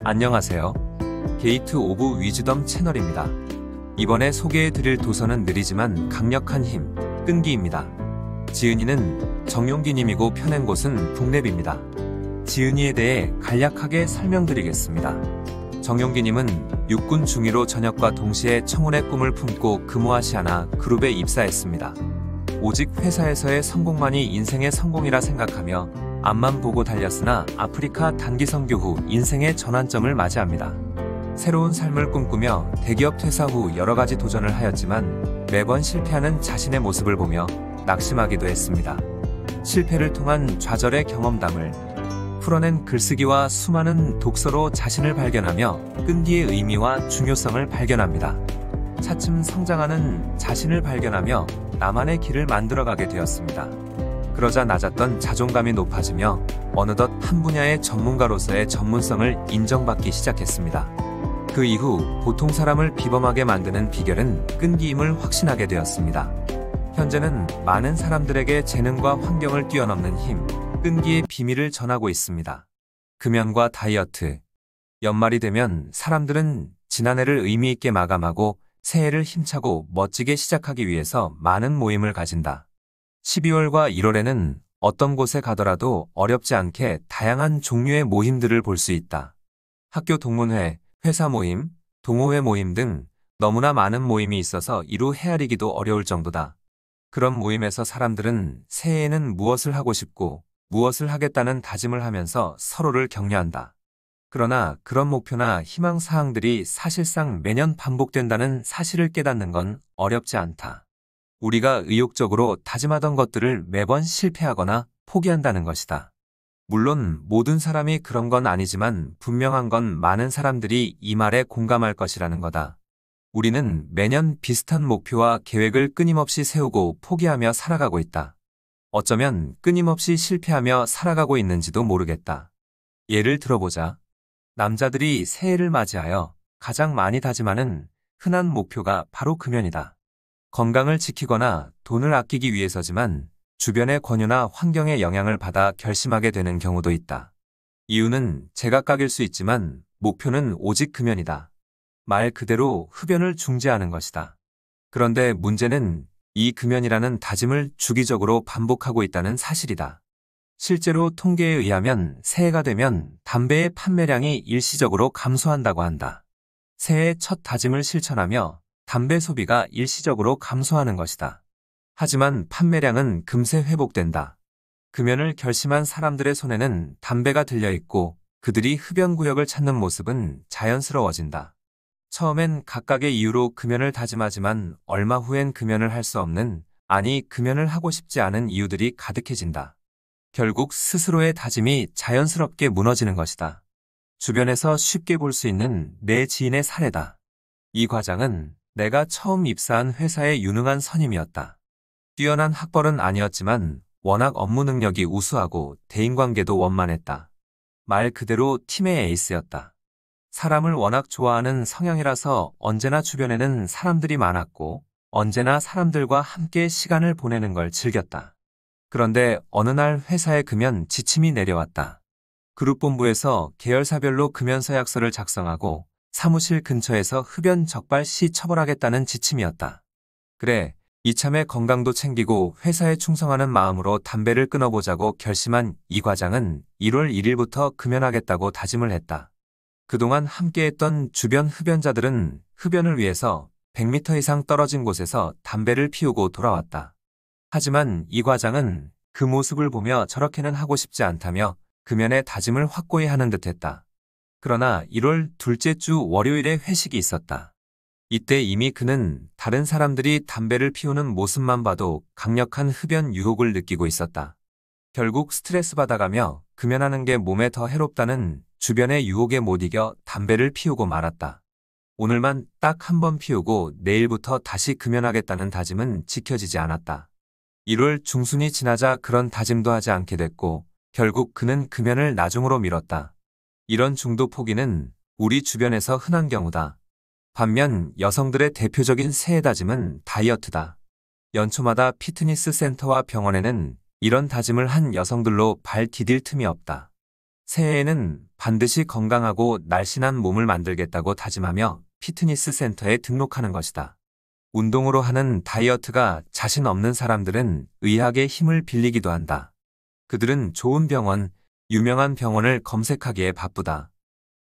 안녕하세요. 게이트 오브 위즈덤 채널입니다. 이번에 소개해드릴 도서는 느리지만 강력한 힘, 끈기입니다. 지은이는 정용기님이고 펴낸 곳은 북랩입니다. 지은이에 대해 간략하게 설명드리겠습니다. 정용기님은 육군 중위로 전역과 동시에 청운의 꿈을 품고 금호아시아나 그룹에 입사했습니다. 오직 회사에서의 성공만이 인생의 성공이라 생각하며 앞만 보고 달렸으나 아프리카 단기 선교 후 인생의 전환점을 맞이합니다. 새로운 삶을 꿈꾸며 대기업 퇴사 후 여러가지 도전을 하였지만 매번 실패하는 자신의 모습을 보며 낙심하기도 했습니다. 실패를 통한 좌절의 경험담을 풀어낸 글쓰기와 수많은 독서로 자신을 발견하며 끈기의 의미와 중요성을 발견합니다. 차츰 성장하는 자신을 발견하며 나만의 길을 만들어가게 되었습니다. 그러자 낮았던 자존감이 높아지며 어느덧 한 분야의 전문가로서의 전문성을 인정받기 시작했습니다. 그 이후 보통 사람을 비범하게 만드는 비결은 끈기임을 확신하게 되었습니다. 현재는 많은 사람들에게 재능과 환경을 뛰어넘는 힘, 끈기의 비밀을 전하고 있습니다. 금연과 다이어트. 연말이 되면 사람들은 지난해를 의미 있게 마감하고 새해를 힘차고 멋지게 시작하기 위해서 많은 모임을 가진다. 12월과 1월에는 어떤 곳에 가더라도 어렵지 않게 다양한 종류의 모임들을 볼 수 있다. 학교 동문회, 회사 모임, 동호회 모임 등 너무나 많은 모임이 있어서 이루 헤아리기도 어려울 정도다. 그런 모임에서 사람들은 새해에는 무엇을 하고 싶고 무엇을 하겠다는 다짐을 하면서 서로를 격려한다. 그러나 그런 목표나 희망사항들이 사실상 매년 반복된다는 사실을 깨닫는 건 어렵지 않다. 우리가 의욕적으로 다짐하던 것들을 매번 실패하거나 포기한다는 것이다. 물론 모든 사람이 그런 건 아니지만 분명한 건 많은 사람들이 이 말에 공감할 것이라는 거다. 우리는 매년 비슷한 목표와 계획을 끊임없이 세우고 포기하며 살아가고 있다. 어쩌면 끊임없이 실패하며 살아가고 있는지도 모르겠다. 예를 들어보자. 남자들이 새해를 맞이하여 가장 많이 다짐하는 흔한 목표가 바로 금연이다. 건강을 지키거나 돈을 아끼기 위해서지만 주변의 권유나 환경의 영향을 받아 결심하게 되는 경우도 있다. 이유는 제각각일 수 있지만 목표는 오직 금연이다. 말 그대로 흡연을 중지하는 것이다. 그런데 문제는 이 금연이라는 다짐을 주기적으로 반복하고 있다는 사실이다. 실제로 통계에 의하면 새해가 되면 담배의 판매량이 일시적으로 감소한다고 한다. 새해 첫 다짐을 실천하며 담배 소비가 일시적으로 감소하는 것이다. 하지만 판매량은 금세 회복된다. 금연을 결심한 사람들의 손에는 담배가 들려있고 그들이 흡연 구역을 찾는 모습은 자연스러워진다. 처음엔 각각의 이유로 금연을 다짐하지만 얼마 후엔 금연을 할 수 없는, 아니 금연을 하고 싶지 않은 이유들이 가득해진다. 결국 스스로의 다짐이 자연스럽게 무너지는 것이다. 주변에서 쉽게 볼 수 있는 내 지인의 사례다. 이 과장은 내가 처음 입사한 회사의 유능한 선임이었다. 뛰어난 학벌은 아니었지만 워낙 업무 능력이 우수하고 대인관계도 원만했다. 말 그대로 팀의 에이스였다. 사람을 워낙 좋아하는 성향이라서 언제나 주변에는 사람들이 많았고 언제나 사람들과 함께 시간을 보내는 걸 즐겼다. 그런데 어느 날 회사에 금연 지침이 내려왔다. 그룹본부에서 계열사별로 금연 서약서를 작성하고 사무실 근처에서 흡연 적발 시 처벌하겠다는 지침이었다. 그래, 이참에 건강도 챙기고 회사에 충성하는 마음으로 담배를 끊어보자고 결심한 이 과장은 1월 1일부터 금연하겠다고 다짐을 했다. 그동안 함께했던 주변 흡연자들은 흡연을 위해서 100m 이상 떨어진 곳에서 담배를 피우고 돌아왔다. 하지만 이 과장은 그 모습을 보며 저렇게는 하고 싶지 않다며 금연의 다짐을 확고히 하는 듯했다. 그러나 1월 둘째 주 월요일에 회식이 있었다. 이때 이미 그는 다른 사람들이 담배를 피우는 모습만 봐도 강력한 흡연 유혹을 느끼고 있었다. 결국 스트레스 받아가며 금연하는 게 몸에 더 해롭다는 주변의 유혹에 못 이겨 담배를 피우고 말았다. 오늘만 딱 한 번 피우고 내일부터 다시 금연하겠다는 다짐은 지켜지지 않았다. 1월 중순이 지나자 그런 다짐도 하지 않게 됐고 결국 그는 금연을 나중으로 미뤘다. 이런 중도 포기는 우리 주변에서 흔한 경우다. 반면 여성들의 대표적인 새해 다짐은 다이어트다. 연초마다 피트니스 센터와 병원에는 이런 다짐을 한 여성들로 발 디딜 틈이 없다. 새해에는 반드시 건강하고 날씬한 몸을 만들겠다고 다짐하며 피트니스 센터에 등록하는 것이다. 운동으로 하는 다이어트가 자신 없는 사람들은 의학의 힘을 빌리기도 한다. 그들은 좋은 병원, 유명한 병원을 검색하기에 바쁘다.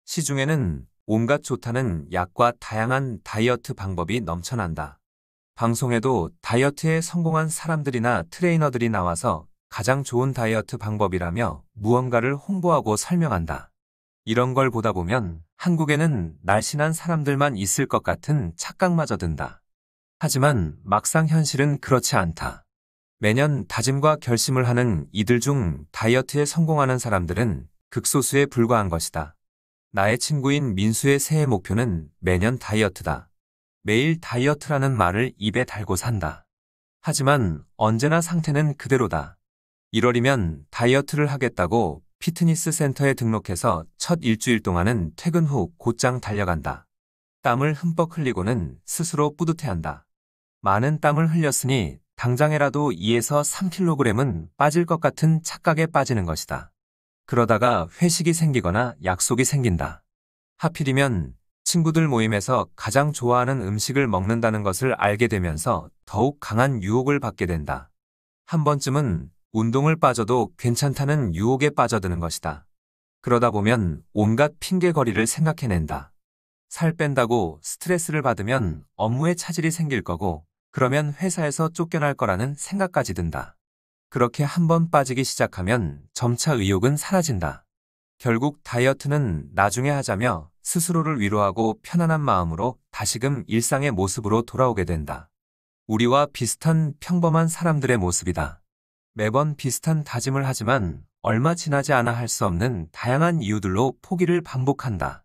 시중에는 온갖 좋다는 약과 다양한 다이어트 방법이 넘쳐난다. 방송에도 다이어트에 성공한 사람들이나 트레이너들이 나와서 가장 좋은 다이어트 방법이라며 무언가를 홍보하고 설명한다. 이런 걸 보다 보면 한국에는 날씬한 사람들만 있을 것 같은 착각마저 든다. 하지만 막상 현실은 그렇지 않다. 매년 다짐과 결심을 하는 이들 중 다이어트에 성공하는 사람들은 극소수에 불과한 것이다. 나의 친구인 민수의 새해 목표는 매년 다이어트다. 매일 다이어트라는 말을 입에 달고 산다. 하지만 언제나 상태는 그대로다. 1월이면 다이어트를 하겠다고 피트니스 센터에 등록해서 첫 일주일 동안은 퇴근 후 곧장 달려간다. 땀을 흠뻑 흘리고는 스스로 뿌듯해한다. 많은 땀을 흘렸으니 당장에라도 2에서 3kg은 빠질 것 같은 착각에 빠지는 것이다. 그러다가 회식이 생기거나 약속이 생긴다. 하필이면 친구들 모임에서 가장 좋아하는 음식을 먹는다는 것을 알게 되면서 더욱 강한 유혹을 받게 된다. 한 번쯤은 운동을 빠져도 괜찮다는 유혹에 빠져드는 것이다. 그러다 보면 온갖 핑계거리를 생각해낸다. 살 뺀다고 스트레스를 받으면 업무에 차질이 생길 거고, 그러면 회사에서 쫓겨날 거라는 생각까지 든다. 그렇게 한번 빠지기 시작하면 점차 의욕은 사라진다. 결국 다이어트는 나중에 하자며 스스로를 위로하고 편안한 마음으로 다시금 일상의 모습으로 돌아오게 된다. 우리와 비슷한 평범한 사람들의 모습이다. 매번 비슷한 다짐을 하지만 얼마 지나지 않아 할 수 없는 다양한 이유들로 포기를 반복한다.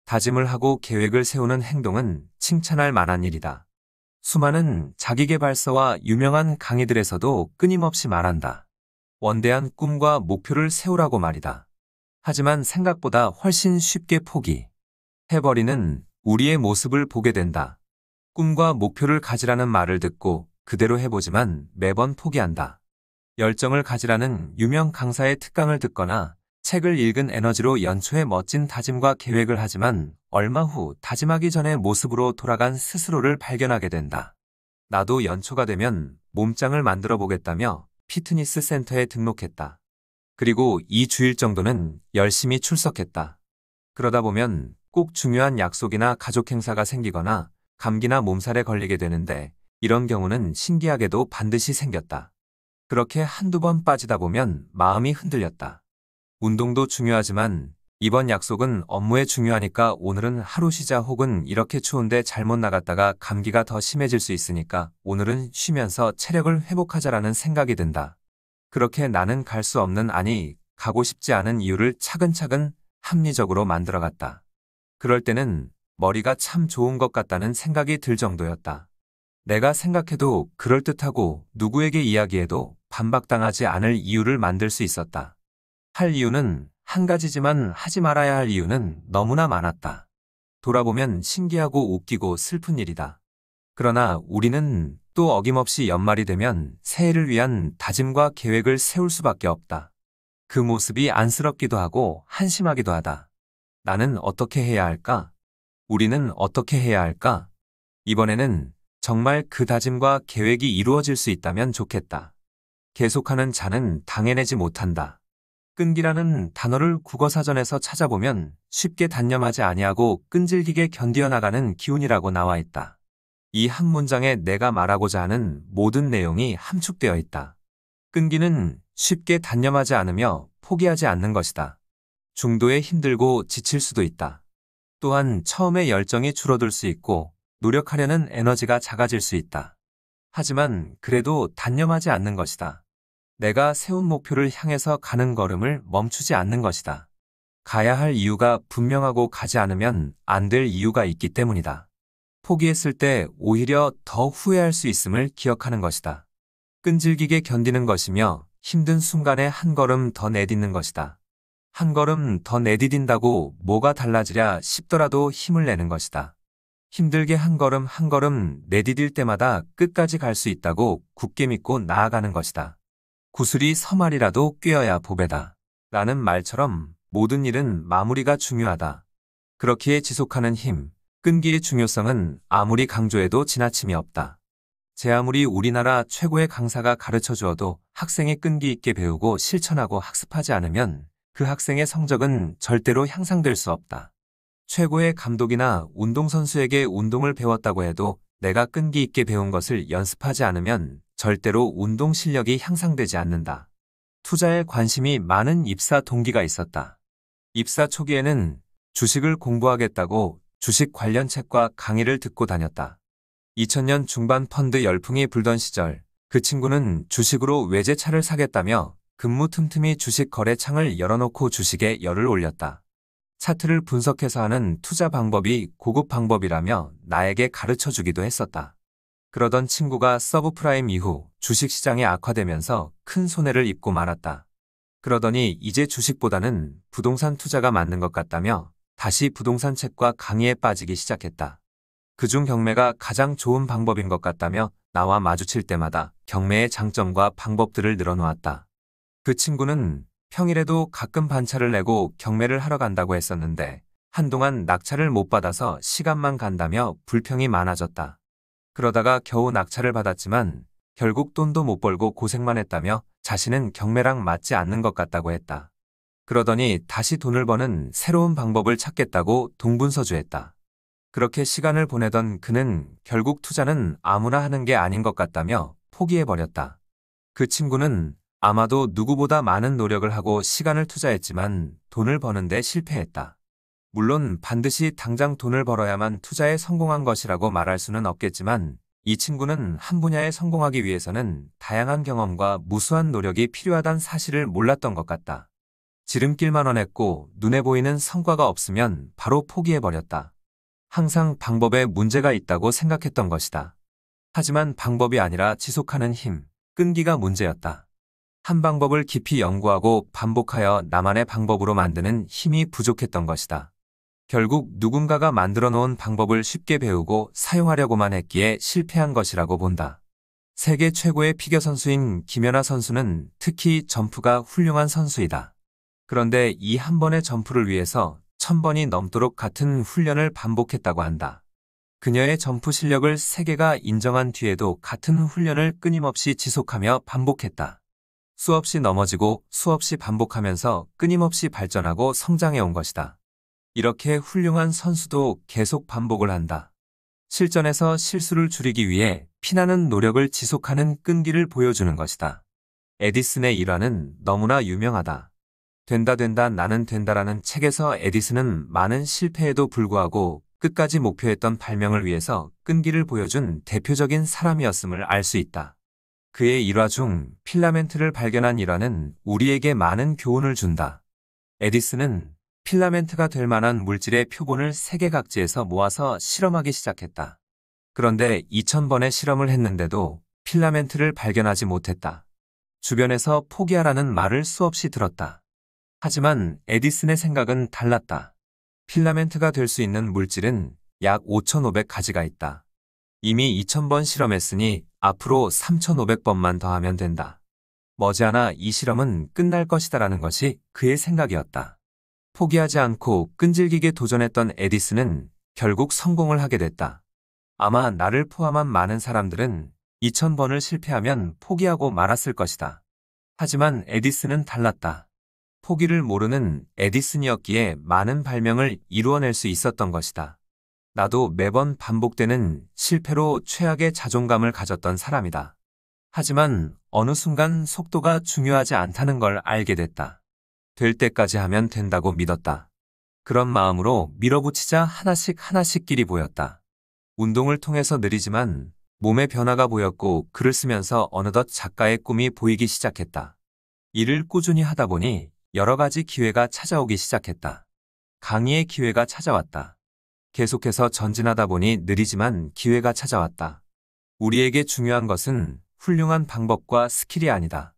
다짐을 하고 계획을 세우는 행동은 칭찬할 만한 일이다. 수많은 자기계발서와 유명한 강의들에서도 끊임없이 말한다. 원대한 꿈과 목표를 세우라고 말이다. 하지만 생각보다 훨씬 쉽게 포기해버리는 우리의 모습을 보게 된다. 꿈과 목표를 가지라는 말을 듣고 그대로 해보지만 매번 포기한다. 열정을 가지라는 유명 강사의 특강을 듣거나 책을 읽은 에너지로 연초에 멋진 다짐과 계획을 하지만 얼마 후 다짐하기 전의 모습으로 돌아간 스스로를 발견하게 된다. 나도 연초가 되면 몸짱을 만들어 보겠다며 피트니스 센터에 등록했다. 그리고 2주일 정도는 열심히 출석했다. 그러다 보면 꼭 중요한 약속이나 가족 행사가 생기거나 감기나 몸살에 걸리게 되는데 이런 경우는 신기하게도 반드시 생겼다. 그렇게 한두 번 빠지다 보면 마음이 흔들렸다. 운동도 중요하지만 이번 약속은 업무에 중요하니까 오늘은 하루 쉬자 혹은 이렇게 추운데 잘못 나갔다가 감기가 더 심해질 수 있으니까 오늘은 쉬면서 체력을 회복하자라는 생각이 든다. 그렇게 나는 갈 수 없는 아니 가고 싶지 않은 이유를 차근차근 합리적으로 만들어갔다. 그럴 때는 머리가 참 좋은 것 같다는 생각이 들 정도였다. 내가 생각해도 그럴듯하고 누구에게 이야기해도 반박당하지 않을 이유를 만들 수 있었다. 할 이유는 한 가지지만 하지 말아야 할 이유는 너무나 많았다. 돌아보면 신기하고 웃기고 슬픈 일이다. 그러나 우리는 또 어김없이 연말이 되면 새해를 위한 다짐과 계획을 세울 수밖에 없다. 그 모습이 안쓰럽기도 하고 한심하기도 하다. 나는 어떻게 해야 할까? 우리는 어떻게 해야 할까? 이번에는 정말 그 다짐과 계획이 이루어질 수 있다면 좋겠다. 계속하는 자는 당해내지 못한다. 끈기라는 단어를 국어사전에서 찾아보면 쉽게 단념하지 아니하고 끈질기게 견디어나가는 기운이라고 나와 있다. 이 한 문장에 내가 말하고자 하는 모든 내용이 함축되어 있다. 끈기는 쉽게 단념하지 않으며 포기하지 않는 것이다. 중도에 힘들고 지칠 수도 있다. 또한 처음에 열정이 줄어들 수 있고 노력하려는 에너지가 작아질 수 있다. 하지만 그래도 단념하지 않는 것이다. 내가 세운 목표를 향해서 가는 걸음을 멈추지 않는 것이다. 가야 할 이유가 분명하고 가지 않으면 안 될 이유가 있기 때문이다. 포기했을 때 오히려 더 후회할 수 있음을 기억하는 것이다. 끈질기게 견디는 것이며 힘든 순간에 한 걸음 더 내딛는 것이다. 한 걸음 더 내디딘다고 뭐가 달라지랴 싶더라도 힘을 내는 것이다. 힘들게 한 걸음 한 걸음 내디딜 때마다 끝까지 갈 수 있다고 굳게 믿고 나아가는 것이다. 구슬이 서말이라도 꿰어야 보배다. 라는 말처럼 모든 일은 마무리가 중요하다. 그렇기에 지속하는 힘, 끈기의 중요성은 아무리 강조해도 지나침이 없다. 제 아무리 우리나라 최고의 강사가 가르쳐 주어도 학생이 끈기 있게 배우고 실천하고 학습하지 않으면 그 학생의 성적은 절대로 향상될 수 없다. 최고의 감독이나 운동선수에게 운동을 배웠다고 해도 내가 끈기 있게 배운 것을 연습하지 않으면 절대로 운동 실력이 향상되지 않는다. 투자에 관심이 많은 입사 동기가 있었다. 입사 초기에는 주식을 공부하겠다고 주식 관련 책과 강의를 듣고 다녔다. 2000년 중반 펀드 열풍이 불던 시절 그 친구는 주식으로 외제차를 사겠다며 근무 틈틈이 주식 거래창을 열어놓고 주식에 열을 올렸다. 차트를 분석해서 하는 투자 방법이 고급 방법이라며 나에게 가르쳐 주기도 했었다. 그러던 친구가 서브프라임 이후 주식시장이 악화되면서 큰 손해를 입고 말았다. 그러더니 이제 주식보다는 부동산 투자가 맞는 것 같다며 다시 부동산 책과 강의에 빠지기 시작했다. 그중 경매가 가장 좋은 방법인 것 같다며 나와 마주칠 때마다 경매의 장점과 방법들을 늘어놓았다. 그 친구는 평일에도 가끔 반차를 내고 경매를 하러 간다고 했었는데 한동안 낙찰을 못 받아서 시간만 간다며 불평이 많아졌다. 그러다가 겨우 낙찰을 받았지만 결국 돈도 못 벌고 고생만 했다며 자신은 경매랑 맞지 않는 것 같다고 했다. 그러더니 다시 돈을 버는 새로운 방법을 찾겠다고 동분서주했다. 그렇게 시간을 보내던 그는 결국 투자는 아무나 하는 게 아닌 것 같다며 포기해버렸다. 그 친구는 아마도 누구보다 많은 노력을 하고 시간을 투자했지만 돈을 버는데 실패했다. 물론 반드시 당장 돈을 벌어야만 투자에 성공한 것이라고 말할 수는 없겠지만 이 친구는 한 분야에 성공하기 위해서는 다양한 경험과 무수한 노력이 필요하다는 사실을 몰랐던 것 같다. 지름길만 원했고 눈에 보이는 성과가 없으면 바로 포기해버렸다. 항상 방법에 문제가 있다고 생각했던 것이다. 하지만 방법이 아니라 지속하는 힘, 끈기가 문제였다. 한 방법을 깊이 연구하고 반복하여 나만의 방법으로 만드는 힘이 부족했던 것이다. 결국 누군가가 만들어 놓은 방법을 쉽게 배우고 사용하려고만 했기에 실패한 것이라고 본다. 세계 최고의 피겨 선수인 김연아 선수는 특히 점프가 훌륭한 선수이다. 그런데 이 한 번의 점프를 위해서 1000번이 넘도록 같은 훈련을 반복했다고 한다. 그녀의 점프 실력을 세계가 인정한 뒤에도 같은 훈련을 끊임없이 지속하며 반복했다. 수없이 넘어지고 수없이 반복하면서 끊임없이 발전하고 성장해 온 것이다. 이렇게 훌륭한 선수도 계속 반복을 한다. 실전에서 실수를 줄이기 위해 피나는 노력을 지속하는 끈기를 보여주는 것이다. 에디슨의 일화는 너무나 유명하다. 된다 나는 된다라는 책에서 에디슨은 많은 실패에도 불구하고 끝까지 목표했던 발명을 위해서 끈기를 보여준 대표적인 사람이었음을 알 수 있다. 그의 일화 중 필라멘트를 발견한 일화는 우리에게 많은 교훈을 준다. 에디슨은 필라멘트가 될 만한 물질의 표본을 세계 각지에서 모아서 실험하기 시작했다. 그런데 2000번의 실험을 했는데도 필라멘트를 발견하지 못했다. 주변에서 포기하라는 말을 수없이 들었다. 하지만 에디슨의 생각은 달랐다. 필라멘트가 될 수 있는 물질은 약 5500가지가 있다. 이미 2000번 실험했으니 앞으로 3500번만 더 하면 된다. 머지않아 이 실험은 끝날 것이다라는 것이 그의 생각이었다. 포기하지 않고 끈질기게 도전했던 에디슨은 결국 성공을 하게 됐다. 아마 나를 포함한 많은 사람들은 2000번을 실패하면 포기하고 말았을 것이다. 하지만 에디슨은 달랐다. 포기를 모르는 에디슨이었기에 많은 발명을 이루어낼 수 있었던 것이다. 나도 매번 반복되는 실패로 최악의 자존감을 가졌던 사람이다. 하지만 어느 순간 속도가 중요하지 않다는 걸 알게 됐다. 될 때까지 하면 된다고 믿었다. 그런 마음으로 밀어붙이자 하나씩 길이 보였다. 운동을 통해서 느리지만 몸의 변화가 보였고 글을 쓰면서 어느덧 작가의 꿈이 보이기 시작했다. 일을 꾸준히 하다 보니 여러 가지 기회가 찾아오기 시작했다. 강의의 기회가 찾아왔다. 계속해서 전진하다 보니 느리지만 기회가 찾아왔다. 우리에게 중요한 것은 훌륭한 방법과 스킬이 아니다.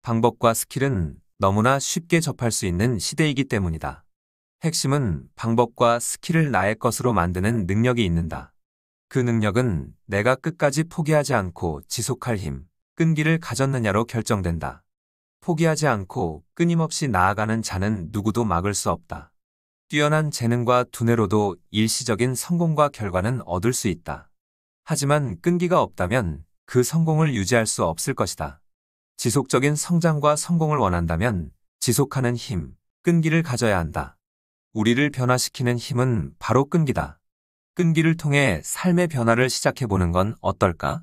방법과 스킬은 너무나 쉽게 접할 수 있는 시대이기 때문이다. 핵심은 방법과 스킬을 나의 것으로 만드는 능력이 있는다. 그 능력은 내가 끝까지 포기하지 않고 지속할 힘, 끈기를 가졌느냐로 결정된다. 포기하지 않고 끊임없이 나아가는 자는 누구도 막을 수 없다. 뛰어난 재능과 두뇌로도 일시적인 성공과 결과는 얻을 수 있다. 하지만 끈기가 없다면 그 성공을 유지할 수 없을 것이다. 지속적인 성장과 성공을 원한다면 지속하는 힘, 끈기를 가져야 한다. 우리를 변화시키는 힘은 바로 끈기다. 끈기를 통해 삶의 변화를 시작해보는 건 어떨까?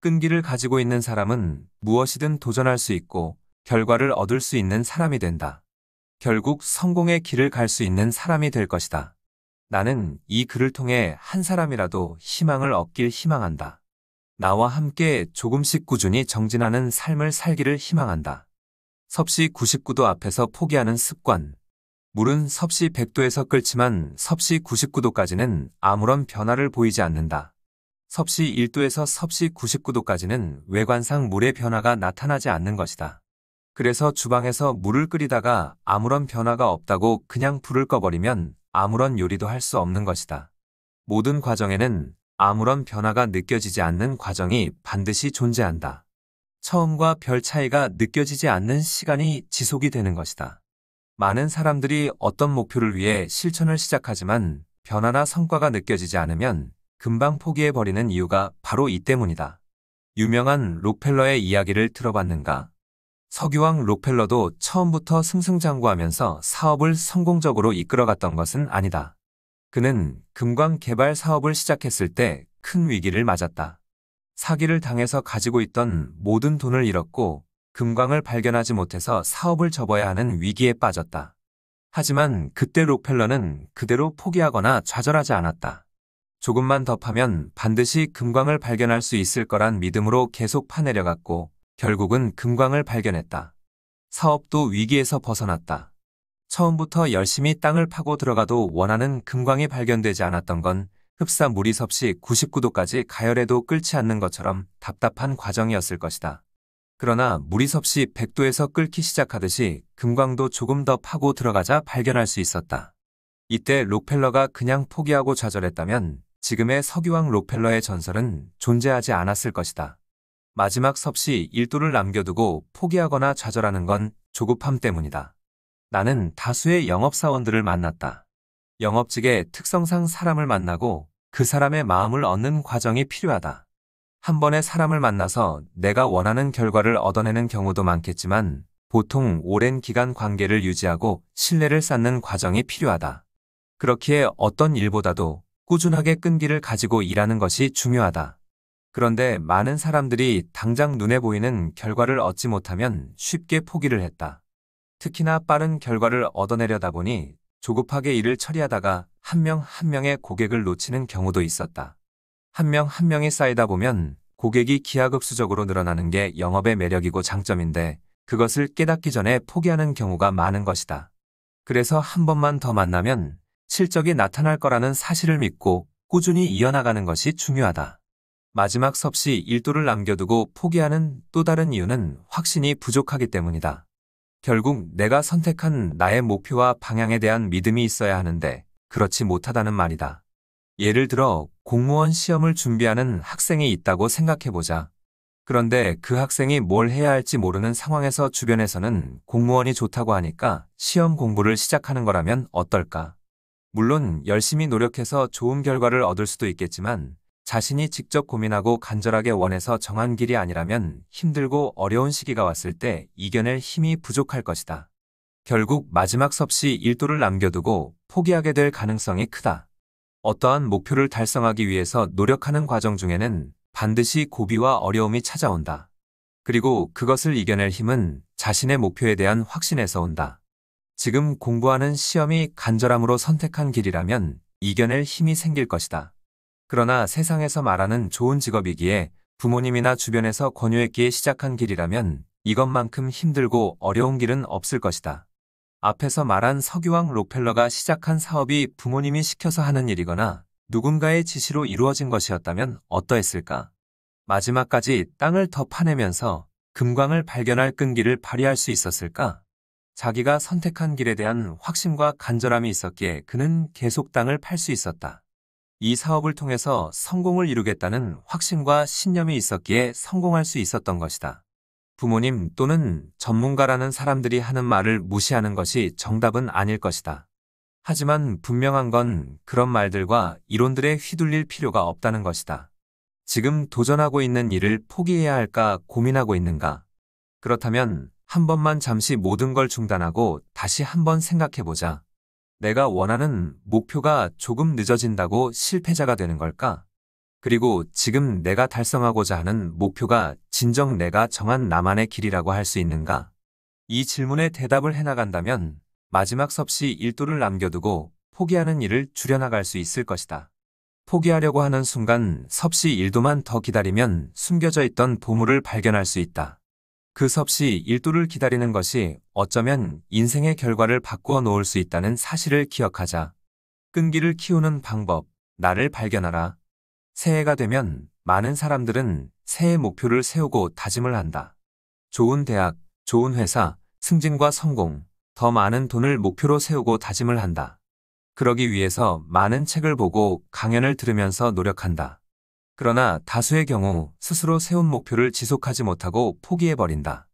끈기를 가지고 있는 사람은 무엇이든 도전할 수 있고 결과를 얻을 수 있는 사람이 된다. 결국 성공의 길을 갈 수 있는 사람이 될 것이다. 나는 이 글을 통해 한 사람이라도 희망을 얻길 희망한다. 나와 함께 조금씩 꾸준히 정진하는 삶을 살기를 희망한다. 섭씨 99도 앞에서 포기하는 습관. 물은 섭씨 100도에서 끓지만 섭씨 99도까지는 아무런 변화를 보이지 않는다. 섭씨 1도에서 섭씨 99도까지는 외관상 물의 변화가 나타나지 않는 것이다. 그래서 주방에서 물을 끓이다가 아무런 변화가 없다고 그냥 불을 꺼버리면 아무런 요리도 할 수 없는 것이다. 모든 과정에는 아무런 변화가 느껴지지 않는 과정이 반드시 존재한다. 처음과 별 차이가 느껴지지 않는 시간이 지속이 되는 것이다. 많은 사람들이 어떤 목표를 위해 실천을 시작하지만 변화나 성과가 느껴지지 않으면 금방 포기해버리는 이유가 바로 이 때문이다. 유명한 록펠러의 이야기를 들어봤는가? 석유왕 록펠러도 처음부터 승승장구하면서 사업을 성공적으로 이끌어갔던 것은 아니다. 그는 금광 개발 사업을 시작했을 때 큰 위기를 맞았다. 사기를 당해서 가지고 있던 모든 돈을 잃었고 금광을 발견하지 못해서 사업을 접어야 하는 위기에 빠졌다. 하지만 그때 록펠러는 그대로 포기하거나 좌절하지 않았다. 조금만 더 파면 반드시 금광을 발견할 수 있을 거란 믿음으로 계속 파내려갔고 결국은 금광을 발견했다. 사업도 위기에서 벗어났다. 처음부터 열심히 땅을 파고 들어가도 원하는 금광이 발견되지 않았던 건 흡사 물이 섭씨 99도까지 가열해도 끓지 않는 것처럼 답답한 과정이었을 것이다. 그러나 물이 섭씨 100도에서 끓기 시작하듯이 금광도 조금 더 파고 들어가자 발견할 수 있었다. 이때 록펠러가 그냥 포기하고 좌절했다면 지금의 석유왕 록펠러의 전설은 존재하지 않았을 것이다. 마지막 섭씨 1도를 남겨두고 포기하거나 좌절하는 건 조급함 때문이다. 나는 다수의 영업사원들을 만났다. 영업직의 특성상 사람을 만나고 그 사람의 마음을 얻는 과정이 필요하다. 한 번에 사람을 만나서 내가 원하는 결과를 얻어내는 경우도 많겠지만 보통 오랜 기간 관계를 유지하고 신뢰를 쌓는 과정이 필요하다. 그렇기에 어떤 일보다도 꾸준하게 끈기를 가지고 일하는 것이 중요하다. 그런데 많은 사람들이 당장 눈에 보이는 결과를 얻지 못하면 쉽게 포기를 했다. 특히나 빠른 결과를 얻어내려다 보니 조급하게 일을 처리하다가 한 명 한 명의 고객을 놓치는 경우도 있었다. 한 명 한 명이 쌓이다 보면 고객이 기하급수적으로 늘어나는 게 영업의 매력이고 장점인데 그것을 깨닫기 전에 포기하는 경우가 많은 것이다. 그래서 한 번만 더 만나면 실적이 나타날 거라는 사실을 믿고 꾸준히 이어나가는 것이 중요하다. 마지막 섭씨 1도를 남겨두고 포기하는 또 다른 이유는 확신이 부족하기 때문이다. 결국 내가 선택한 나의 목표와 방향에 대한 믿음이 있어야 하는데 그렇지 못하다는 말이다. 예를 들어 공무원 시험을 준비하는 학생이 있다고 생각해보자. 그런데 그 학생이 뭘 해야 할지 모르는 상황에서 주변에서는 공무원이 좋다고 하니까 시험 공부를 시작하는 거라면 어떨까? 물론 열심히 노력해서 좋은 결과를 얻을 수도 있겠지만 자신이 직접 고민하고 간절하게 원해서 정한 길이 아니라면 힘들고 어려운 시기가 왔을 때 이겨낼 힘이 부족할 것이다. 결국 마지막 섭씨 1도를 남겨두고 포기하게 될 가능성이 크다. 어떠한 목표를 달성하기 위해서 노력하는 과정 중에는 반드시 고비와 어려움이 찾아온다. 그리고 그것을 이겨낼 힘은 자신의 목표에 대한 확신에서 온다. 지금 공부하는 시험이 간절함으로 선택한 길이라면 이겨낼 힘이 생길 것이다. 그러나 세상에서 말하는 좋은 직업이기에 부모님이나 주변에서 권유했기에 시작한 길이라면 이것만큼 힘들고 어려운 길은 없을 것이다. 앞에서 말한 석유왕 록펠러가 시작한 사업이 부모님이 시켜서 하는 일이거나 누군가의 지시로 이루어진 것이었다면 어떠했을까? 마지막까지 땅을 더 파내면서 금광을 발견할 끈기를 발휘할 수 있었을까? 자기가 선택한 길에 대한 확신과 간절함이 있었기에 그는 계속 땅을 팔 수 있었다. 이 사업을 통해서 성공을 이루겠다는 확신과 신념이 있었기에 성공할 수 있었던 것이다. 부모님 또는 전문가라는 사람들이 하는 말을 무시하는 것이 정답은 아닐 것이다. 하지만 분명한 건 그런 말들과 이론들에 휘둘릴 필요가 없다는 것이다. 지금 도전하고 있는 일을 포기해야 할까 고민하고 있는가? 그렇다면 한 번만 잠시 모든 걸 중단하고 다시 한번 생각해보자. 내가 원하는 목표가 조금 늦어진다고 실패자가 되는 걸까? 그리고 지금 내가 달성하고자 하는 목표가 진정 내가 정한 나만의 길이라고 할 수 있는가? 이 질문에 대답을 해나간다면 마지막 섭씨 1도를 남겨두고 포기하는 일을 줄여나갈 수 있을 것이다. 포기하려고 하는 순간 섭씨 1도만 더 기다리면 숨겨져 있던 보물을 발견할 수 있다. 그 섭씨 1도를 기다리는 것이 어쩌면 인생의 결과를 바꾸어 놓을 수 있다는 사실을 기억하자. 끈기를 키우는 방법, 나를 발견하라. 새해가 되면 많은 사람들은 새해 목표를 세우고 다짐을 한다. 좋은 대학, 좋은 회사, 승진과 성공, 더 많은 돈을 목표로 세우고 다짐을 한다. 그러기 위해서 많은 책을 보고 강연을 들으면서 노력한다. 그러나 다수의 경우 스스로 세운 목표를 지속하지 못하고 포기해버린다.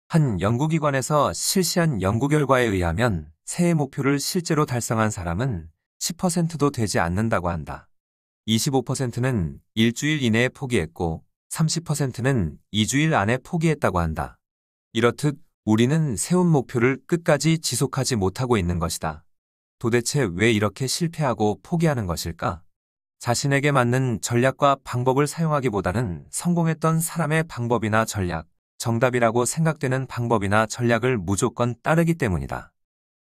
한 연구기관에서 실시한 연구 결과에 의하면 새해 목표를 실제로 달성한 사람은 10%도 되지 않는다고 한다. 25%는 일주일 이내에 포기했고 30%는 2주일 안에 포기했다고 한다. 이렇듯 우리는 세운 목표를 끝까지 지속하지 못하고 있는 것이다. 도대체 왜 이렇게 실패하고 포기하는 것일까? 자신에게 맞는 전략과 방법을 사용하기보다는 성공했던 사람의 방법이나 전략, 정답이라고 생각되는 방법이나 전략을 무조건 따르기 때문이다.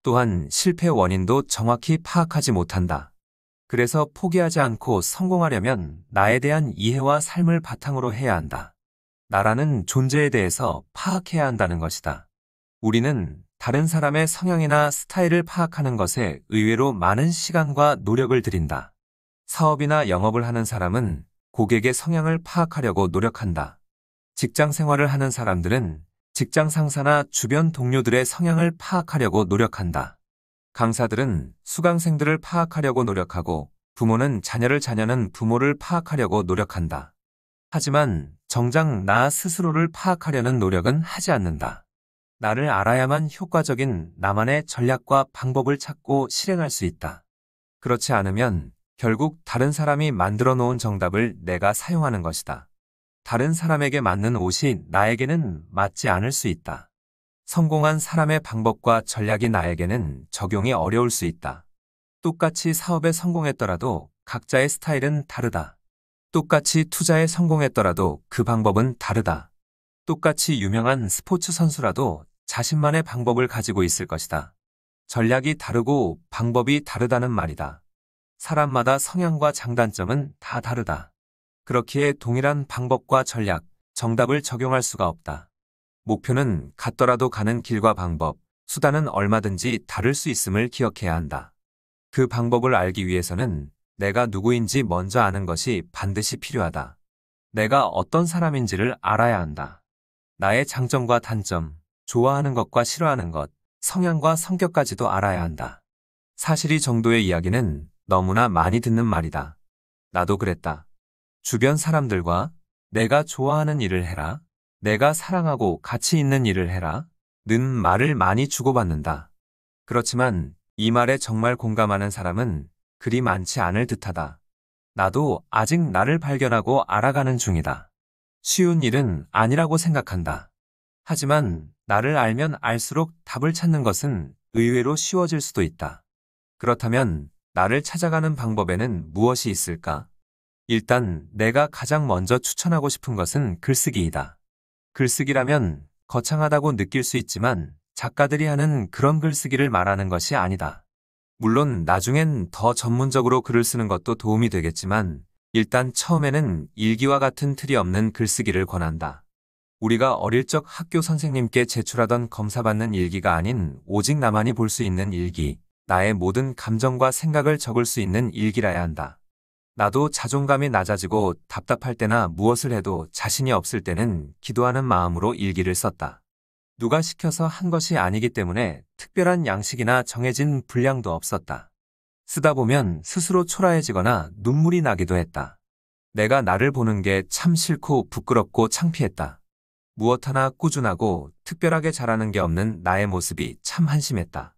또한 실패 원인도 정확히 파악하지 못한다. 그래서 포기하지 않고 성공하려면 나에 대한 이해와 삶을 바탕으로 해야 한다. 나라는 존재에 대해서 파악해야 한다는 것이다. 우리는 다른 사람의 성향이나 스타일을 파악하는 것에 의외로 많은 시간과 노력을 들인다. 사업이나 영업을 하는 사람은 고객의 성향을 파악하려고 노력한다. 직장 생활을 하는 사람들은 직장 상사나 주변 동료들의 성향을 파악하려고 노력한다. 강사들은 수강생들을 파악하려고 노력하고 부모는 자녀는 부모를 파악하려고 노력한다. 하지만 정작 나 스스로를 파악하려는 노력은 하지 않는다. 나를 알아야만 효과적인 나만의 전략과 방법을 찾고 실행할 수 있다. 그렇지 않으면 결국 다른 사람이 만들어 놓은 정답을 내가 사용하는 것이다. 다른 사람에게 맞는 옷이 나에게는 맞지 않을 수 있다. 성공한 사람의 방법과 전략이 나에게는 적용이 어려울 수 있다. 똑같이 사업에 성공했더라도 각자의 스타일은 다르다. 똑같이 투자에 성공했더라도 그 방법은 다르다. 똑같이 유명한 스포츠 선수라도 자신만의 방법을 가지고 있을 것이다. 전략이 다르고 방법이 다르다는 말이다. 사람마다 성향과 장단점은 다 다르다. 그렇기에 동일한 방법과 전략, 정답을 적용할 수가 없다. 목표는 같더라도 가는 길과 방법, 수단은 얼마든지 다를 수 있음을 기억해야 한다. 그 방법을 알기 위해서는 내가 누구인지 먼저 아는 것이 반드시 필요하다. 내가 어떤 사람인지를 알아야 한다. 나의 장점과 단점, 좋아하는 것과 싫어하는 것, 성향과 성격까지도 알아야 한다. 사실이 정도의 이야기는 너무나 많이 듣는 말이다. 나도 그랬다. 주변 사람들과 내가 좋아하는 일을 해라. 내가 사랑하고 가치 있는 일을 해라. 는 말을 많이 주고받는다. 그렇지만 이 말에 정말 공감하는 사람은 그리 많지 않을 듯하다. 나도 아직 나를 발견하고 알아가는 중이다. 쉬운 일은 아니라고 생각한다. 하지만 나를 알면 알수록 답을 찾는 것은 의외로 쉬워질 수도 있다. 그렇다면 나를 찾아가는 방법에는 무엇이 있을까? 일단 내가 가장 먼저 추천하고 싶은 것은 글쓰기이다. 글쓰기라면 거창하다고 느낄 수 있지만 작가들이 하는 그런 글쓰기를 말하는 것이 아니다. 물론 나중엔 더 전문적으로 글을 쓰는 것도 도움이 되겠지만 일단 처음에는 일기와 같은 틀이 없는 글쓰기를 권한다. 우리가 어릴 적 학교 선생님께 제출하던 검사받는 일기가 아닌 오직 나만이 볼 수 있는 일기, 나의 모든 감정과 생각을 적을 수 있는 일기라야 한다. 나도 자존감이 낮아지고 답답할 때나 무엇을 해도 자신이 없을 때는 기도하는 마음으로 일기를 썼다. 누가 시켜서 한 것이 아니기 때문에 특별한 양식이나 정해진 분량도 없었다. 쓰다 보면 스스로 초라해지거나 눈물이 나기도 했다. 내가 나를 보는 게 참 싫고 부끄럽고 창피했다. 무엇 하나 꾸준하고 특별하게 잘하는 게 없는 나의 모습이 참 한심했다.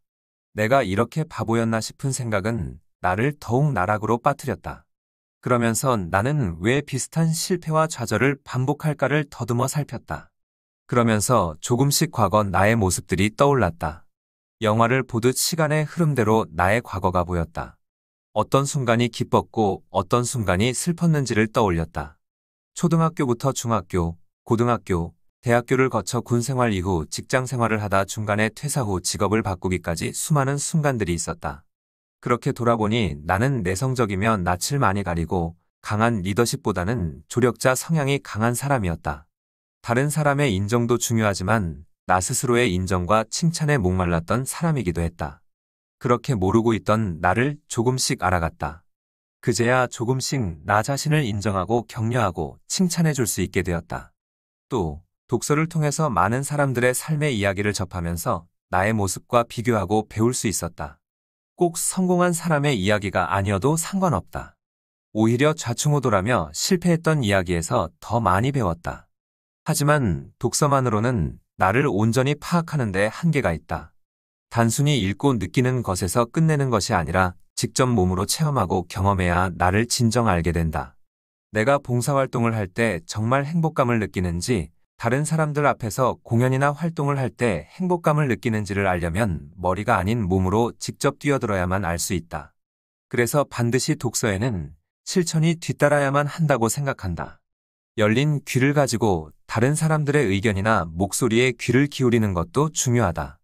내가 이렇게 바보였나 싶은 생각은 나를 더욱 나락으로 빠뜨렸다. 그러면서 나는 왜 비슷한 실패와 좌절을 반복할까를 더듬어 살폈다. 그러면서 조금씩 과거 나의 모습들이 떠올랐다. 영화를 보듯 시간의 흐름대로 나의 과거가 보였다. 어떤 순간이 기뻤고 어떤 순간이 슬펐는지를 떠올렸다. 초등학교부터 중학교, 고등학교, 대학교를 거쳐 군 생활 이후 직장 생활을 하다 중간에 퇴사 후 직업을 바꾸기까지 수많은 순간들이 있었다. 그렇게 돌아보니 나는 내성적이며 낯을 많이 가리고 강한 리더십보다는 조력자 성향이 강한 사람이었다. 다른 사람의 인정도 중요하지만 나 스스로의 인정과 칭찬에 목말랐던 사람이기도 했다. 그렇게 모르고 있던 나를 조금씩 알아갔다. 그제야 조금씩 나 자신을 인정하고 격려하고 칭찬해 줄 수 있게 되었다. 또 독서를 통해서 많은 사람들의 삶의 이야기를 접하면서 나의 모습과 비교하고 배울 수 있었다. 꼭 성공한 사람의 이야기가 아니어도 상관없다. 오히려 좌충우돌하며 실패했던 이야기에서 더 많이 배웠다. 하지만 독서만으로는 나를 온전히 파악하는 데 한계가 있다. 단순히 읽고 느끼는 것에서 끝내는 것이 아니라 직접 몸으로 체험하고 경험해야 나를 진정 알게 된다. 내가 봉사활동을 할 때 정말 행복감을 느끼는지, 다른 사람들 앞에서 공연이나 활동을 할 때 행복감을 느끼는지를 알려면 머리가 아닌 몸으로 직접 뛰어들어야만 알 수 있다. 그래서 반드시 독서에는 실천이 뒤따라야만 한다고 생각한다. 열린 귀를 가지고 다른 사람들의 의견이나 목소리에 귀를 기울이는 것도 중요하다.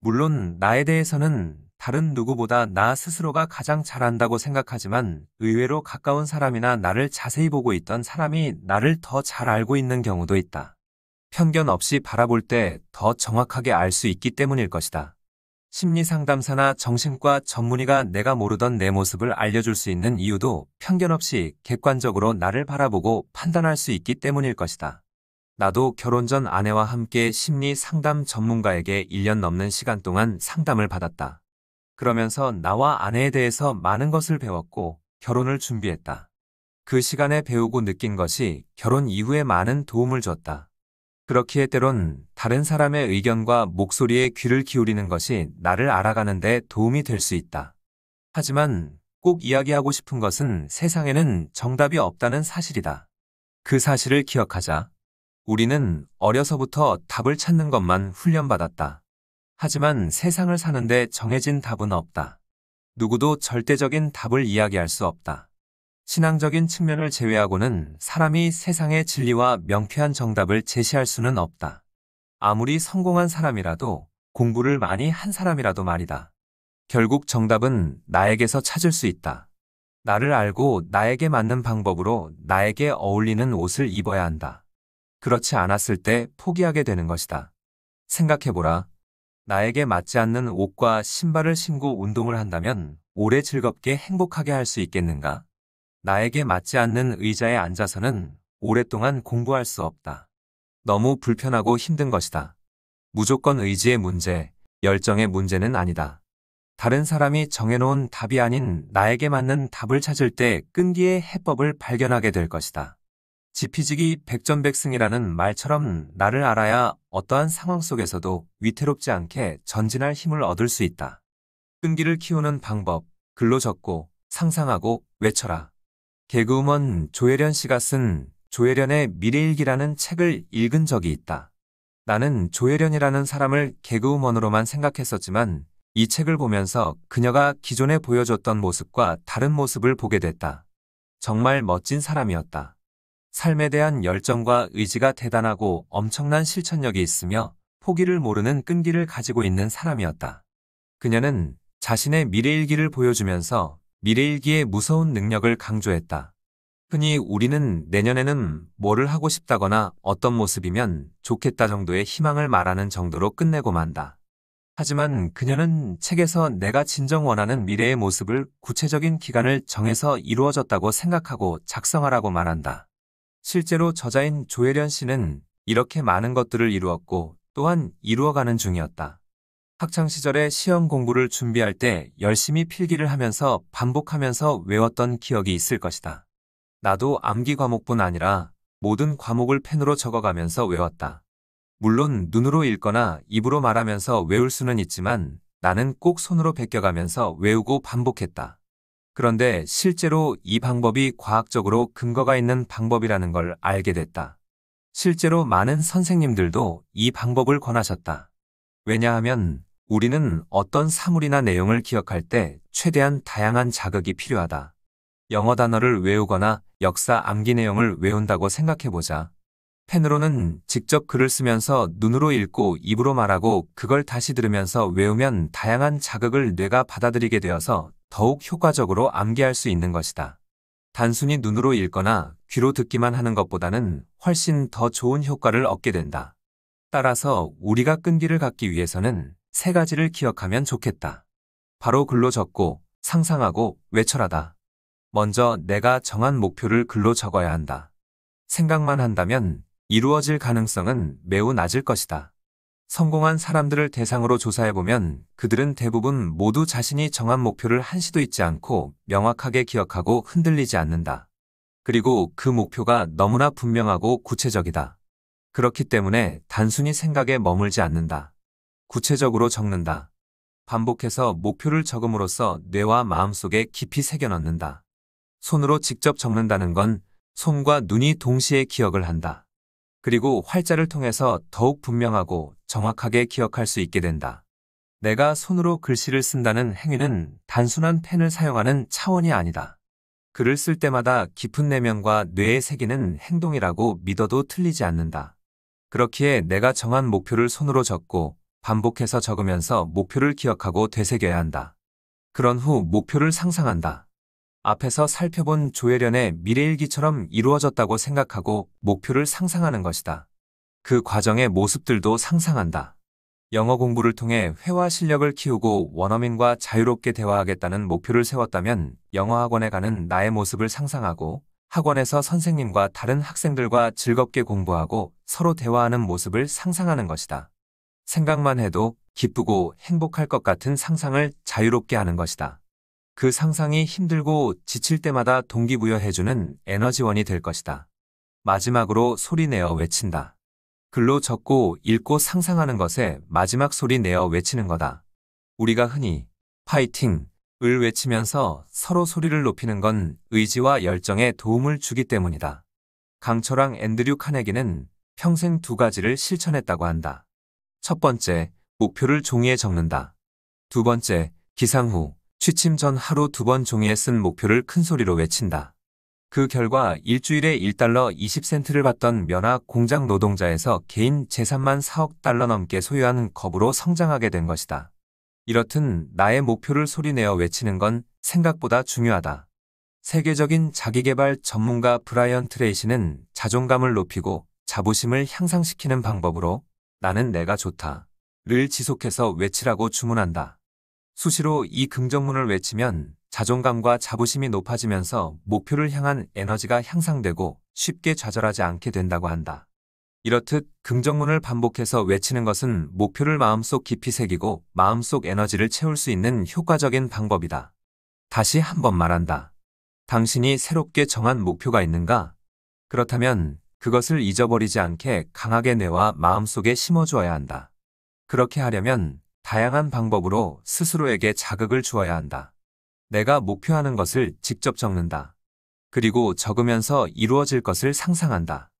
물론 나에 대해서는 다른 누구보다 나 스스로가 가장 잘 안다고 생각하지만 의외로 가까운 사람이나 나를 자세히 보고 있던 사람이 나를 더 잘 알고 있는 경우도 있다. 편견 없이 바라볼 때 더 정확하게 알 수 있기 때문일 것이다. 심리상담사나 정신과 전문의가 내가 모르던 내 모습을 알려줄 수 있는 이유도 편견 없이 객관적으로 나를 바라보고 판단할 수 있기 때문일 것이다. 나도 결혼 전 아내와 함께 심리 상담 전문가에게 1년 넘는 시간 동안 상담을 받았다. 그러면서 나와 아내에 대해서 많은 것을 배웠고 결혼을 준비했다. 그 시간에 배우고 느낀 것이 결혼 이후에 많은 도움을 줬다. 그렇기에 때론 다른 사람의 의견과 목소리에 귀를 기울이는 것이 나를 알아가는 데 도움이 될 수 있다. 하지만 꼭 이야기하고 싶은 것은 세상에는 정답이 없다는 사실이다. 그 사실을 기억하자. 우리는 어려서부터 답을 찾는 것만 훈련받았다. 하지만 세상을 사는데 정해진 답은 없다. 누구도 절대적인 답을 이야기할 수 없다. 신앙적인 측면을 제외하고는 사람이 세상의 진리와 명쾌한 정답을 제시할 수는 없다. 아무리 성공한 사람이라도, 공부를 많이 한 사람이라도 말이다. 결국 정답은 나에게서 찾을 수 있다. 나를 알고 나에게 맞는 방법으로 나에게 어울리는 옷을 입어야 한다. 그렇지 않았을 때 포기하게 되는 것이다. 생각해보라. 나에게 맞지 않는 옷과 신발을 신고 운동을 한다면 오래 즐겁게 행복하게 할 수 있겠는가? 나에게 맞지 않는 의자에 앉아서는 오랫동안 공부할 수 없다. 너무 불편하고 힘든 것이다. 무조건 의지의 문제, 열정의 문제는 아니다. 다른 사람이 정해놓은 답이 아닌 나에게 맞는 답을 찾을 때 끈기의 해법을 발견하게 될 것이다. 지피지기 백전백승이라는 말처럼 나를 알아야 어떠한 상황 속에서도 위태롭지 않게 전진할 힘을 얻을 수 있다. 끈기를 키우는 방법, 글로 적고 상상하고 외쳐라. 개그우먼 조혜련 씨가 쓴 조혜련의 미래일기라는 책을 읽은 적이 있다. 나는 조혜련이라는 사람을 개그우먼으로만 생각했었지만 이 책을 보면서 그녀가 기존에 보여줬던 모습과 다른 모습을 보게 됐다. 정말 멋진 사람이었다. 삶에 대한 열정과 의지가 대단하고 엄청난 실천력이 있으며 포기를 모르는 끈기를 가지고 있는 사람이었다. 그녀는 자신의 미래일기를 보여주면서 미래일기의 무서운 능력을 강조했다. 흔히 우리는 내년에는 뭐를 하고 싶다거나 어떤 모습이면 좋겠다 정도의 희망을 말하는 정도로 끝내고 만다. 하지만 그녀는 책에서 내가 진정 원하는 미래의 모습을 구체적인 기간을 정해서 이루어졌다고 생각하고 작성하라고 말한다. 실제로 저자인 조혜련 씨는 이렇게 많은 것들을 이루었고 또한 이루어가는 중이었다. 학창시절에 시험 공부를 준비할 때 열심히 필기를 하면서 반복하면서 외웠던 기억이 있을 것이다. 나도 암기 과목뿐 아니라 모든 과목을 펜으로 적어가면서 외웠다. 물론 눈으로 읽거나 입으로 말하면서 외울 수는 있지만 나는 꼭 손으로 베껴가면서 외우고 반복했다. 그런데 실제로 이 방법이 과학적으로 근거가 있는 방법이라는 걸 알게 됐다. 실제로 많은 선생님들도 이 방법을 권하셨다. 왜냐하면 우리는 어떤 사물이나 내용을 기억할 때 최대한 다양한 자극이 필요하다. 영어 단어를 외우거나 역사 암기 내용을 외운다고 생각해보자. 펜으로는 직접 글을 쓰면서 눈으로 읽고 입으로 말하고 그걸 다시 들으면서 외우면 다양한 자극을 뇌가 받아들이게 되어서 더욱 효과적으로 암기할 수 있는 것이다. 단순히 눈으로 읽거나 귀로 듣기만 하는 것보다는 훨씬 더 좋은 효과를 얻게 된다. 따라서 우리가 끈기를 갖기 위해서는 세 가지를 기억하면 좋겠다. 바로 글로 적고 상상하고 외철하다. 먼저 내가 정한 목표를 글로 적어야 한다. 생각만 한다면 이루어질 가능성은 매우 낮을 것이다. 성공한 사람들을 대상으로 조사해보면 그들은 대부분 모두 자신이 정한 목표를 한시도 잊지 않고 명확하게 기억하고 흔들리지 않는다. 그리고 그 목표가 너무나 분명하고 구체적이다. 그렇기 때문에 단순히 생각에 머물지 않는다. 구체적으로 적는다. 반복해서 목표를 적음으로써 뇌와 마음속에 깊이 새겨넣는다. 손으로 직접 적는다는 건 손과 눈이 동시에 기억을 한다. 그리고 활자를 통해서 더욱 분명하고 정확하게 기억할 수 있게 된다. 내가 손으로 글씨를 쓴다는 행위는 단순한 펜을 사용하는 차원이 아니다. 글을 쓸 때마다 깊은 내면과 뇌에 새기는 행동이라고 믿어도 틀리지 않는다. 그렇기에 내가 정한 목표를 손으로 적고 반복해서 적으면서 목표를 기억하고 되새겨야 한다. 그런 후 목표를 상상한다. 앞에서 살펴본 조혜련의 미래일기처럼 이루어졌다고 생각하고 목표를 상상하는 것이다. 그 과정의 모습들도 상상한다. 영어 공부를 통해 회화 실력을 키우고 원어민과 자유롭게 대화하겠다는 목표를 세웠다면 영어 학원에 가는 나의 모습을 상상하고 학원에서 선생님과 다른 학생들과 즐겁게 공부하고 서로 대화하는 모습을 상상하는 것이다. 생각만 해도 기쁘고 행복할 것 같은 상상을 자유롭게 하는 것이다. 그 상상이 힘들고 지칠 때마다 동기부여해주는 에너지원이 될 것이다. 마지막으로 소리내어 외친다. 글로 적고 읽고 상상하는 것에 마지막 소리 내어 외치는 거다. 우리가 흔히 파이팅을 외치면서 서로 소리를 높이는 건 의지와 열정에 도움을 주기 때문이다. 강철왕 앤드류 카네기는 평생 두 가지를 실천했다고 한다. 첫 번째, 목표를 종이에 적는다. 두 번째, 기상 후 취침 전 하루 2번 종이에 쓴 목표를 큰 소리로 외친다. 그 결과 일주일에 $1 20센트를 받던 면화 공장 노동자에서 개인 재산만 4억 달러 넘게 소유한 겁으로 성장하게 된 것이다. 이렇듯 나의 목표를 소리내어 외치는 건 생각보다 중요하다. 세계적인 자기계발 전문가 브라이언 트레이시는 자존감을 높이고 자부심을 향상시키는 방법으로 나는 내가 좋다를 지속해서 외치라고 주문한다. 수시로 이 긍정문을 외치면 자존감과 자부심이 높아지면서 목표를 향한 에너지가 향상되고 쉽게 좌절하지 않게 된다고 한다. 이렇듯 긍정문을 반복해서 외치는 것은 목표를 마음속 깊이 새기고 마음속 에너지를 채울 수 있는 효과적인 방법이다. 다시 한번 말한다. 당신이 새롭게 정한 목표가 있는가? 그렇다면 그것을 잊어버리지 않게 강하게 뇌와 마음속에 심어주어야 한다. 그렇게 하려면 다양한 방법으로 스스로에게 자극을 주어야 한다. 내가 목표하는 것을 직접 적는다. 그리고 적으면서 이루어질 것을 상상한다.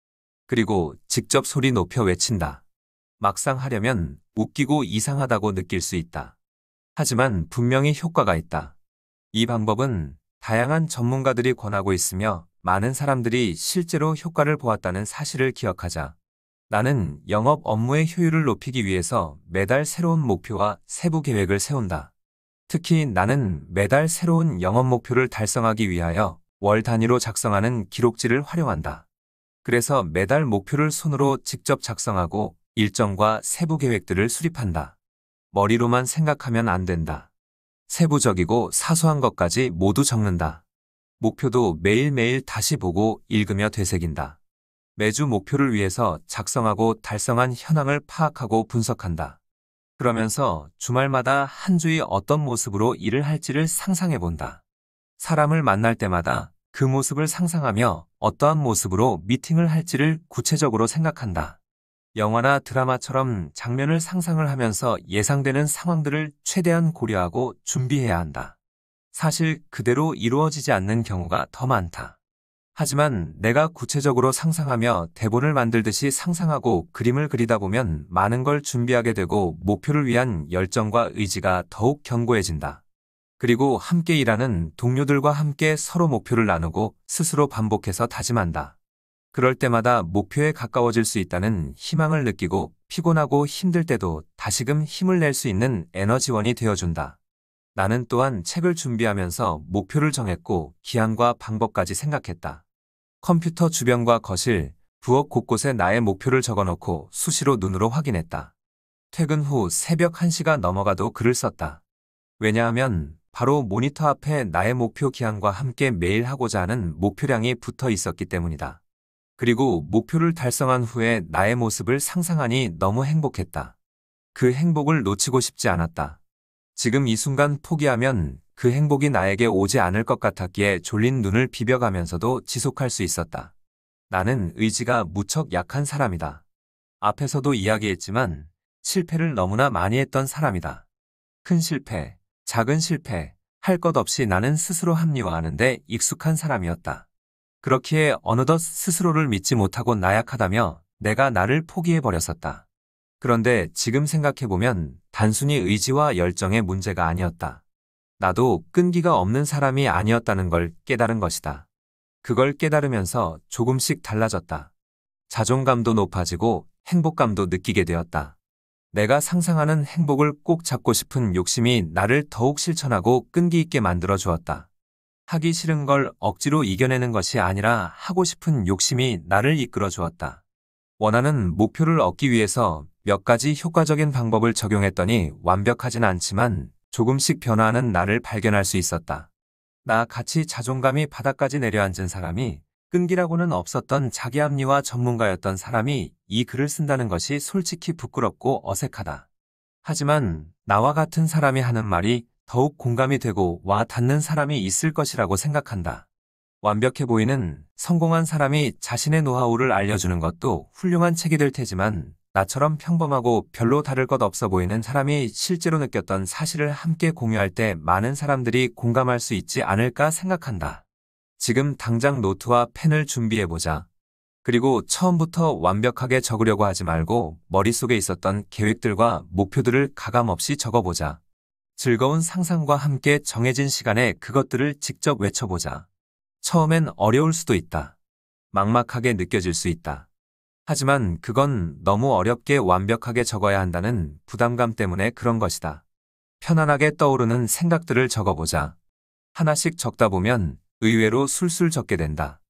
그리고 직접 소리 높여 외친다. 막상 하려면 웃기고 이상하다고 느낄 수 있다. 하지만 분명히 효과가 있다. 이 방법은 다양한 전문가들이 권하고 있으며 많은 사람들이 실제로 효과를 보았다는 사실을 기억하자. 나는 영업 업무의 효율을 높이기 위해서 매달 새로운 목표와 세부 계획을 세운다. 특히 나는 매달 새로운 영업 목표를 달성하기 위하여 월 단위로 작성하는 기록지를 활용한다. 그래서 매달 목표를 손으로 직접 작성하고 일정과 세부 계획들을 수립한다. 머리로만 생각하면 안 된다. 세부적이고 사소한 것까지 모두 적는다. 목표도 매일매일 다시 보고 읽으며 되새긴다. 매주 목표를 위해서 작성하고 달성한 현황을 파악하고 분석한다. 그러면서 주말마다 한 주의 어떤 모습으로 일을 할지를 상상해 본다. 사람을 만날 때마다 그 모습을 상상하며 어떠한 모습으로 미팅을 할지를 구체적으로 생각한다. 영화나 드라마처럼 장면을 상상을 하면서 예상되는 상황들을 최대한 고려하고 준비해야 한다. 사실 그대로 이루어지지 않는 경우가 더 많다. 하지만 내가 구체적으로 상상하며 대본을 만들듯이 상상하고 그림을 그리다 보면 많은 걸 준비하게 되고 목표를 위한 열정과 의지가 더욱 견고해진다. 그리고 함께 일하는 동료들과 함께 서로 목표를 나누고 스스로 반복해서 다짐한다. 그럴 때마다 목표에 가까워질 수 있다는 희망을 느끼고 피곤하고 힘들 때도 다시금 힘을 낼 수 있는 에너지원이 되어준다. 나는 또한 책을 준비하면서 목표를 정했고 기한과 방법까지 생각했다. 컴퓨터 주변과 거실, 부엌 곳곳에 나의 목표를 적어놓고 수시로 눈으로 확인했다. 퇴근 후 새벽 1시가 넘어가도 글을 썼다. 왜냐하면 바로 모니터 앞에 나의 목표 기한과 함께 매일 하고자 하는 목표량이 붙어 있었기 때문이다. 그리고 목표를 달성한 후에 나의 모습을 상상하니 너무 행복했다. 그 행복을 놓치고 싶지 않았다. 지금 이 순간 포기하면 그 행복이 나에게 오지 않을 것 같았기에 졸린 눈을 비벼가면서도 지속할 수 있었다. 나는 의지가 무척 약한 사람이다. 앞에서도 이야기했지만 실패를 너무나 많이 했던 사람이다. 큰 실패, 작은 실패, 할 것 없이 나는 스스로 합리화하는데 익숙한 사람이었다. 그렇기에 어느덧 스스로를 믿지 못하고 나약하다며 내가 나를 포기해버렸었다. 그런데 지금 생각해보면 단순히 의지와 열정의 문제가 아니었다. 나도 끈기가 없는 사람이 아니었다는 걸 깨달은 것이다. 그걸 깨달으면서 조금씩 달라졌다. 자존감도 높아지고 행복감도 느끼게 되었다. 내가 상상하는 행복을 꼭 잡고 싶은 욕심이 나를 더욱 실천하고 끈기 있게 만들어 주었다. 하기 싫은 걸 억지로 이겨내는 것이 아니라 하고 싶은 욕심이 나를 이끌어 주었다. 원하는 목표를 얻기 위해서 몇 가지 효과적인 방법을 적용했더니 완벽하진 않지만 조금씩 변화하는 나를 발견할 수 있었다. 나 같이 자존감이 바닥까지 내려앉은 사람이 끈기라고는 없었던 자기 합리화 전문가였던 사람이 이 글을 쓴다는 것이 솔직히 부끄럽고 어색하다. 하지만 나와 같은 사람이 하는 말이 더욱 공감이 되고 와 닿는 사람이 있을 것이라고 생각한다. 완벽해 보이는 성공한 사람이 자신의 노하우를 알려주는 것도 훌륭한 책이 될 테지만 나처럼 평범하고 별로 다를 것 없어 보이는 사람이 실제로 느꼈던 사실을 함께 공유할 때 많은 사람들이 공감할 수 있지 않을까 생각한다. 지금 당장 노트와 펜을 준비해보자. 그리고 처음부터 완벽하게 적으려고 하지 말고 머릿속에 있었던 계획들과 목표들을 가감없이 적어보자. 즐거운 상상과 함께 정해진 시간에 그것들을 직접 외쳐보자. 처음엔 어려울 수도 있다. 막막하게 느껴질 수 있다. 하지만 그건 너무 어렵게 완벽하게 적어야 한다는 부담감 때문에 그런 것이다. 편안하게 떠오르는 생각들을 적어보자. 하나씩 적다 보면 의외로 술술 적게 된다.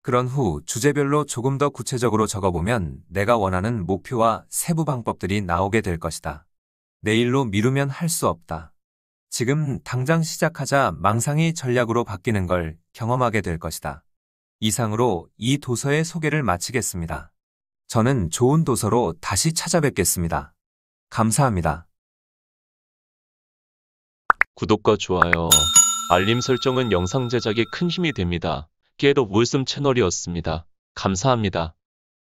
그런 후 주제별로 조금 더 구체적으로 적어보면 내가 원하는 목표와 세부 방법들이 나오게 될 것이다. 내일로 미루면 할 수 없다. 지금 당장 시작하자 망상이 전략으로 바뀌는 걸 경험하게 될 것이다. 이상으로 이 도서의 소개를 마치겠습니다. 저는 좋은 도서로 다시 찾아뵙겠습니다. 감사합니다. 구독과 좋아요, 알림 설정은 영상 제작에 큰 힘이 됩니다. 겟 오브 윌슨 채널이었습니다. 감사합니다.